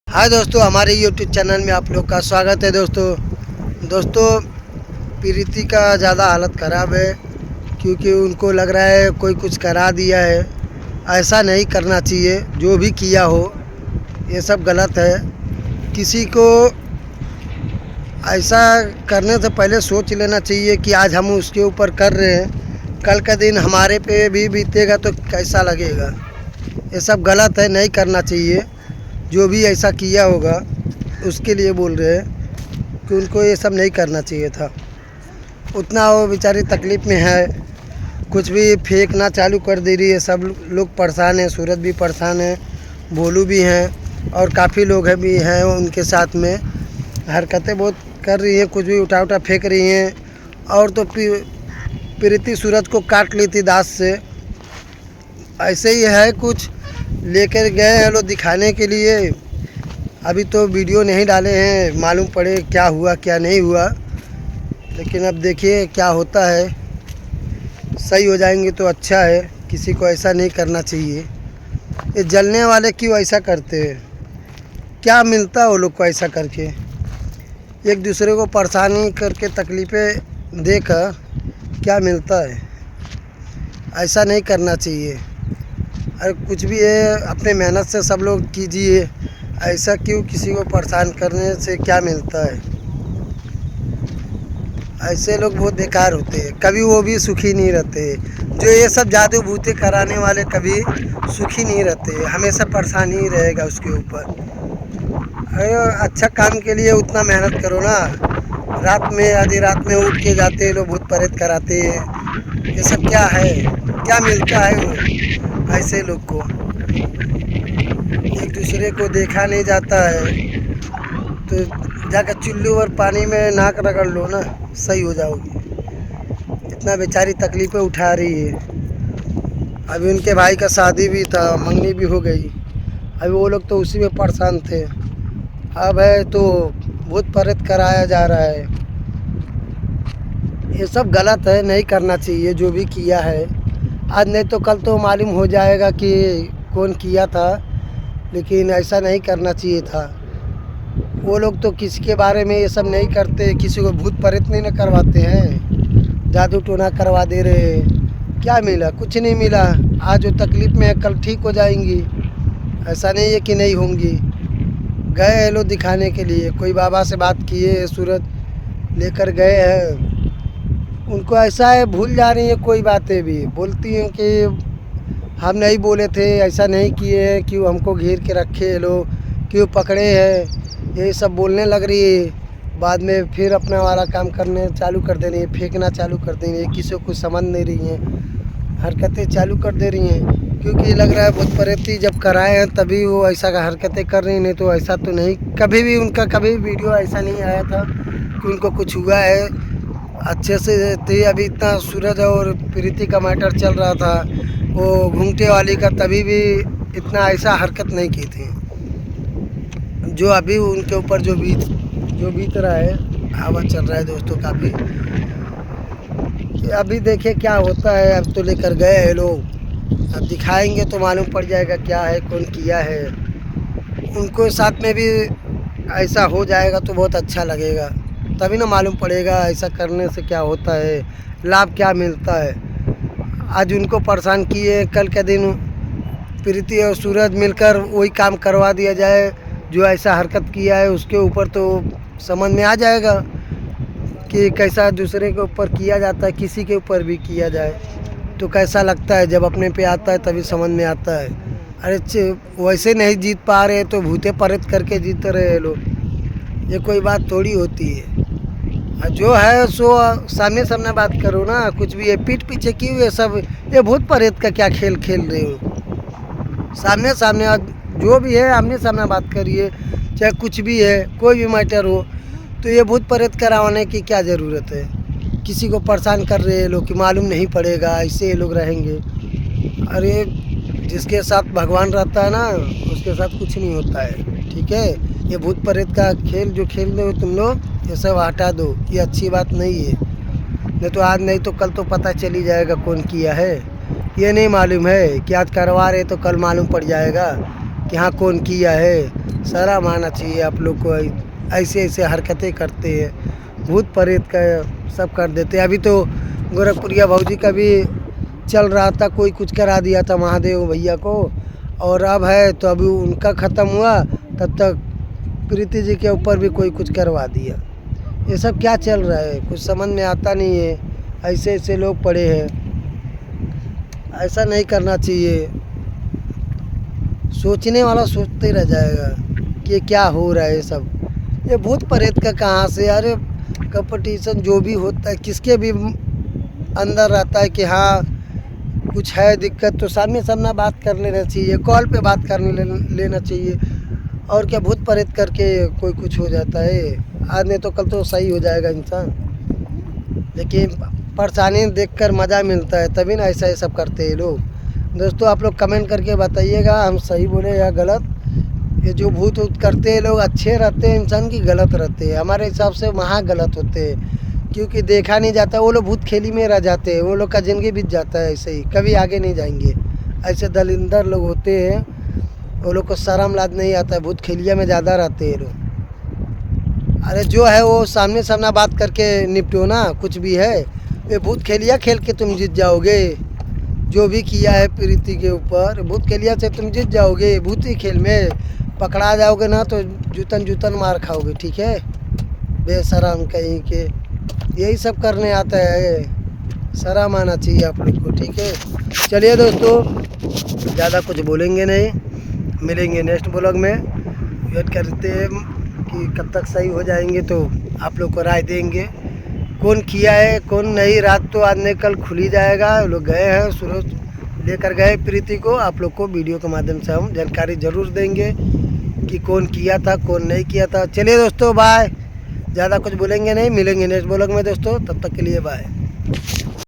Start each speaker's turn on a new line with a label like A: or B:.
A: हाय दोस्तों, हमारे YouTube channel में आप लोग का स्वागत है। दोस्तों प्रीति का ज़्यादा हालत ख़राब है क्योंकि उनको लग रहा है कोई कुछ करा दिया है। ऐसा नहीं करना चाहिए, जो भी किया हो ये सब गलत है। किसी को ऐसा करने से पहले सोच लेना चाहिए कि आज हम उसके ऊपर कर रहे हैं, कल का दिन हमारे पे भी बीतेगा तो कैसा लगेगा। ये सब गलत है, नहीं करना चाहिए। जो भी ऐसा किया होगा उसके लिए बोल रहे हैं कि उनको ये सब नहीं करना चाहिए था। उतना वो बेचारी तकलीफ़ में है, कुछ भी फेंकना चालू कर दे रही है। सब लोग परेशान हैं, सूरज भी परेशान है, भोलू भी हैं और काफ़ी लोग हैं भी हैं उनके साथ में। हरकतें बहुत कर रही हैं, कुछ भी उठा फेंक रही हैं। और तो प्रीति सूरज को काट ली थी दांत से। ऐसे ही है, कुछ लेकर गए हैं लोग दिखाने के लिए। अभी तो वीडियो नहीं डाले हैं, मालूम पड़े क्या हुआ क्या नहीं हुआ। लेकिन अब देखिए क्या होता है, सही हो जाएंगे तो अच्छा है। किसी को ऐसा नहीं करना चाहिए। ये जलने वाले क्यों ऐसा करते हैं? क्या मिलता है वो लोग को ऐसा करके? एक दूसरे को परेशानी करके तकलीफ़ें देकर क्या मिलता है? ऐसा नहीं करना चाहिए। अरे कुछ भी है, अपने मेहनत से सब लोग कीजिए। ऐसा क्यों किसी को परेशान करने से क्या मिलता है? ऐसे लोग बहुत बेकार होते हैं, कभी वो भी सुखी नहीं रहते। जो ये सब जादू भूते कराने वाले कभी सुखी नहीं रहते, हमेशा परेशान ही रहेगा उसके ऊपर। अरे अच्छा काम के लिए उतना मेहनत करो ना। रात में आधी रात में उठ के जाते हैं लोग, भूत प्रेत कराते हैं। ये सब क्या है? क्या मिलता है वो ऐसे लोग को? एक दूसरे को देखा नहीं जाता है तो जाकर चुल्लू और पानी में नाक रगड़ लो ना, सही हो जाओगी। इतना बेचारी तकलीफ़ें उठा रही है। अभी उनके भाई का शादी भी था, मंगनी भी हो गई। अभी वो लोग तो उसी में परेशान थे। अब है तो भूत प्रेत कराया जा रहा है। ये सब गलत है, नहीं करना चाहिए जो भी किया है। आज नहीं तो कल तो मालूम हो जाएगा कि कौन किया था। लेकिन ऐसा नहीं करना चाहिए था। वो लोग तो किसी के बारे में ये सब नहीं करते, किसी को भूत प्रेत नहीं न करवाते हैं, जादू टोना करवा दे रहे। क्या मिला? कुछ नहीं मिला। आज जो तकलीफ़ में है कल ठीक हो जाएंगी, ऐसा नहीं है कि नहीं होंगी। गए हैं लोग दिखाने के लिए, कोई बाबा से बात किए, सूरज लेकर गए हैं। उनको ऐसा है, भूल जा रही हैं कोई बातें भी। बोलती हैं कि हम नहीं बोले थे, ऐसा नहीं किए हैं, क्यों हमको घेर के रखे लोग, क्यों पकड़े हैं, ये सब बोलने लग रही है। बाद में फिर अपना वाला काम करने चालू कर दे रही है, फेंकना चालू कर दे रही है। किसी को कुछ समझ नहीं रही हैं, हरकतें चालू कर दे रही हैं। क्योंकि लग रहा है भूत प्रेत जब कराए हैं तभी वो ऐसा हरकतें कर रही, नहीं तो ऐसा तो नहीं। कभी भी उनका कभी वीडियो ऐसा नहीं आया था कि उनको कुछ हुआ है। अच्छे से थे। अभी इतना सूरज और प्रीति का मैटर चल रहा था, वो घूंघटे वाली का, तभी भी इतना ऐसा हरकत नहीं की थी जो अभी उनके ऊपर जो बीत रहा है। हवा चल रहा है दोस्तों काफ़ी। अभी देखिए क्या होता है। अब तो लेकर गए हैं लोग, अब दिखाएंगे तो मालूम पड़ जाएगा क्या है, कौन किया है। उनको साथ में भी ऐसा हो जाएगा तो बहुत अच्छा लगेगा, तभी ना मालूम पड़ेगा ऐसा करने से क्या होता है, लाभ क्या मिलता है। आज उनको परेशान किए, कल के दिन प्रीति और सूरज मिलकर वही काम करवा दिया जाए जो ऐसा हरकत किया है उसके ऊपर, तो समझ में आ जाएगा कि कैसा दूसरे के ऊपर किया जाता है। किसी के ऊपर भी किया जाए तो कैसा लगता है, जब अपने पे आता है तभी समझ में आता है। अरे वैसे नहीं जीत पा रहे तो भूते प्रेत करके जीत रहे हैं लोग, ये कोई बात थोड़ी होती है। जो है सो सामने सामने बात करो ना। कुछ भी है पीठ पीछे क्यों ये सब, ये भूत प्रेत का क्या खेल खेल रहे हो? सामने सामने जो भी है आमने सामने बात करिए, चाहे कुछ भी है, कोई भी मैटर हो। तो ये भूत प्रेत कराने की क्या ज़रूरत है? किसी को परेशान कर रहे हैं लोग कि मालूम नहीं पड़ेगा, ऐसे ये लोग रहेंगे। अरे जिसके साथ भगवान रहता है ना, उसके साथ कुछ नहीं होता है, ठीक है। ये भूत प्रेत का खेल जो खेल रहे हो तुम लोग, ये सब हटा दो, ये अच्छी बात नहीं है। नहीं तो आज नहीं तो कल तो पता चल ही जाएगा कौन किया है। ये नहीं मालूम है कि आज करवा रहे तो कल मालूम पड़ जाएगा। कि हाँ कौन किया है। शर्म आना चाहिए आप लोग को, ऐसे ऐसे हरकतें करते हैं, भूत प्रेत का सब कर देते हैं। अभी तो गोरखपुरिया भौजी का भी चल रहा था, कोई कुछ करा दिया था महादेव भैया को, और अब है तो अभी उनका ख़त्म हुआ, तब तक प्रीति जी के ऊपर भी कोई कुछ करवा दिया। ये सब क्या चल रहा है, कुछ समझ में आता नहीं है। ऐसे ऐसे लोग पड़े हैं, ऐसा नहीं करना चाहिए। सोचने वाला सोचते रह जाएगा कि ये क्या हो रहा है। ये सब ये भूत प्रेत का कहाँ से, अरे कंपटीशन जो भी होता है किसके भी अंदर रहता है कि हाँ कुछ है दिक्कत तो सामने सामने बात कर लेना चाहिए, कॉल पे बात कर लेना चाहिए। और क्या भूत प्रेत करके कोई कुछ हो जाता है, आज नहीं तो कल तो सही हो जाएगा इंसान। लेकिन परेशानी देखकर मज़ा मिलता है, तभी ना ऐसा ये सब करते हैं लोग। दोस्तों आप लोग कमेंट करके बताइएगा हम सही बोले या गलत। ये जो भूत वूत करते हैं लोग अच्छे रहते हैं इंसान की गलत रहते हैं, हमारे हिसाब से वहाँ गलत होते हैं, क्योंकि देखा नहीं जाता। वो लोग भूत खेली में रह जाते हैं, वो लोग का ज़िंदगी बीत जाता है ऐसे ही, कभी आगे नहीं जाएंगे। ऐसे दलिंदर लोग होते हैं, वो लोग को शर्म लाज नहीं आता है, भूत खेलिया में ज़्यादा रहते हैं लोग। अरे जो है वो सामने सामने बात करके निपटो ना, कुछ भी है। ये भूत खेलिया खेल के तुम जीत जाओगे, जो भी किया है प्रीति के ऊपर, भूत खेलिया से तुम जीत जाओगे। भूती खेल में पकड़ा जाओगे ना तो जूतन जूतन मार खाओगे, ठीक है। बेशरम कहीं के यही सब करने आता है, शर्म आना चाहिए आप लोग को, ठीक है। चलिए दोस्तों ज़्यादा कुछ बोलेंगे नहीं, मिलेंगे नेक्स्ट ब्लॉग में। वेट करते हैं कि कब तक सही हो जाएंगे तो आप लोग को राय देंगे कौन किया है कौन नहीं। रात तो आज नहीं कल खुल ही जाएगा। लोग गए हैं, सूरज लेकर गए प्रीति को। आप लोग को वीडियो के माध्यम से हम जानकारी ज़रूर देंगे कि कौन किया था कौन नहीं किया था। चलिए दोस्तों बाय, ज़्यादा कुछ बोलेंगे नहीं, मिलेंगे नेक्स्ट ब्लॉग में दोस्तों, तब तक के लिए बाय।